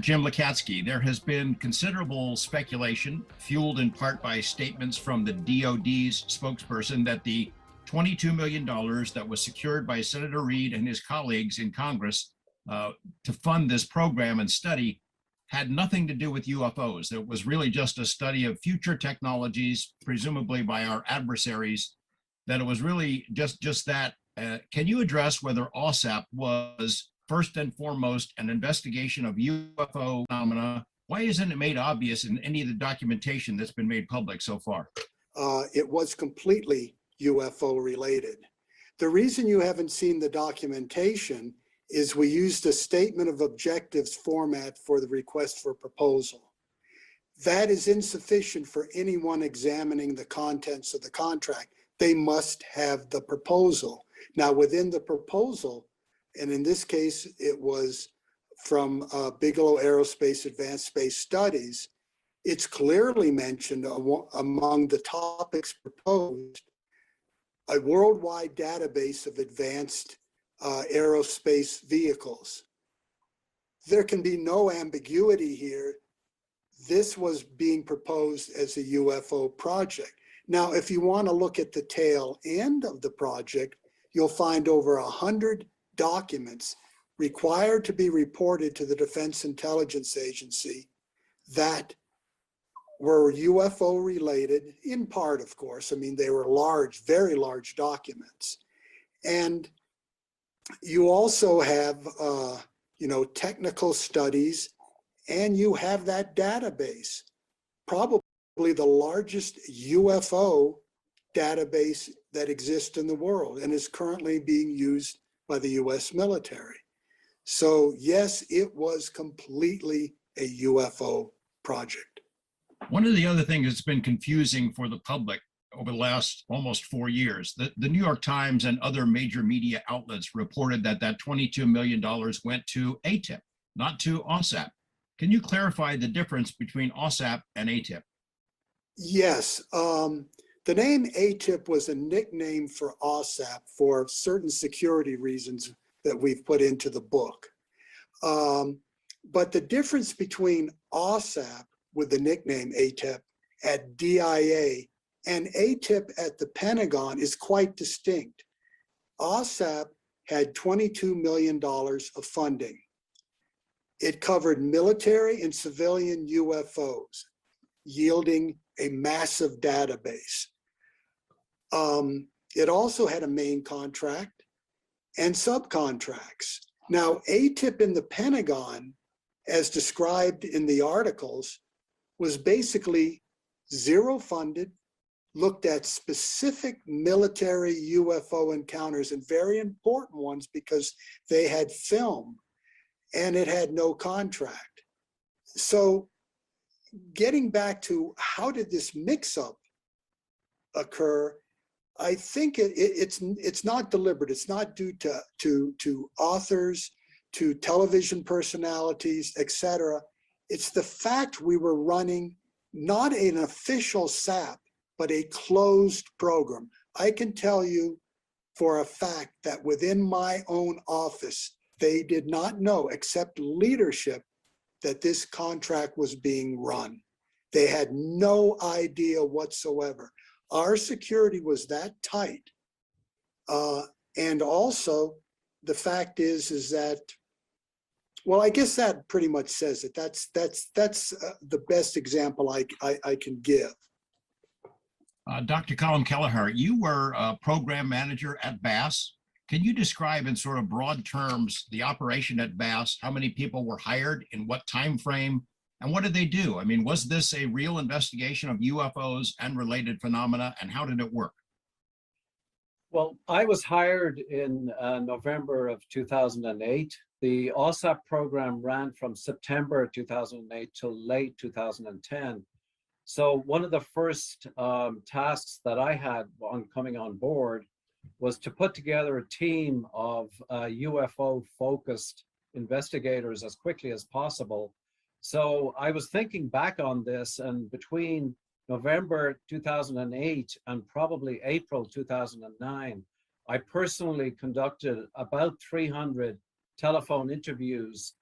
Jim Lukatsky, there has been considerable speculation, fueled in part by statements from the DOD's spokesperson, that the $22 million that was secured by Senator Reid and his colleagues in Congress to fund this program and study had nothing to do with UFOs. It was really just a study of future technologies, presumably by our adversaries, that it was really just that. Can you address whether AAWSAP was first and foremost an investigation of UFO phenomena? Why isn't it made obvious in any of the documentation that's been made public so far? It was completely UFO related. The reason you haven't seen the documentation is we used a statement of objectives format for the request for proposal. That is insufficient for anyone examining the contents of the contract. They must have the proposal. Now, within the proposal, and in this case, it was from Bigelow Aerospace Advanced Space Studies, it's clearly mentioned among the topics proposed, a worldwide database of advanced aerospace vehicles. There can be no ambiguity here. This was being proposed as a UFO project. Now, if you want to look at the tail end of the project, you'll find over 100 documents required to be reported to the Defense Intelligence Agency that were UFO related, in part, of course. I mean, they were large, very large documents. And you also have, technical studies, and you have that database, probably the largest UFO database that exists in the world and is currently being used by the US military. So yes, it was completely a UFO project. One of the other things that's been confusing for the public over the last almost 4 years, the New York Times and other major media outlets reported that $22 million went to AATIP, not to AAWSAP. Can you clarify the difference between AAWSAP and AATIP? Yes, the name AATIP was a nickname for AAWSAP for certain security reasons that we've put into the book. But the difference between AAWSAP with the nickname AATIP at DIA and AATIP at the Pentagon is quite distinct. AAWSAP had $22 million of funding. It covered military and civilian UFOs, yielding a massive database. It also had a main contract and subcontracts. Now, AATIP in the Pentagon, as described in the articles, was basically zero funded, looked at specific military UFO encounters, and very important ones because they had film, and it had no contract. So getting back to how did this mix-up occur, I think it's not deliberate. It's not due to authors, to television personalities, etc. It's the fact we were running not an official SAP, but a closed program. I can tell you for a fact that within my own office, they did not know, except leadership, that this contract was being run. They had no idea whatsoever. Our security was that tight. And also, the fact is that, well, I guess that pretty much says it. That's the best example I can give. Dr. Colin Kelleher, you were a program manager at BASS. Can you describe in sort of broad terms the operation at BASS? How many people were hired, in what time frame, and what did they do? I mean, was this a real investigation of UFOs and related phenomena, and how did it work? Well, I was hired in November of 2008. The AAWSAP program ran from September 2008 till late 2010. So one of the first tasks that I had on coming on board was to put together a team of UFO-focused investigators as quickly as possible. So I was thinking back on this, and between November 2008 and probably April 2009, I personally conducted about 300 telephone interviews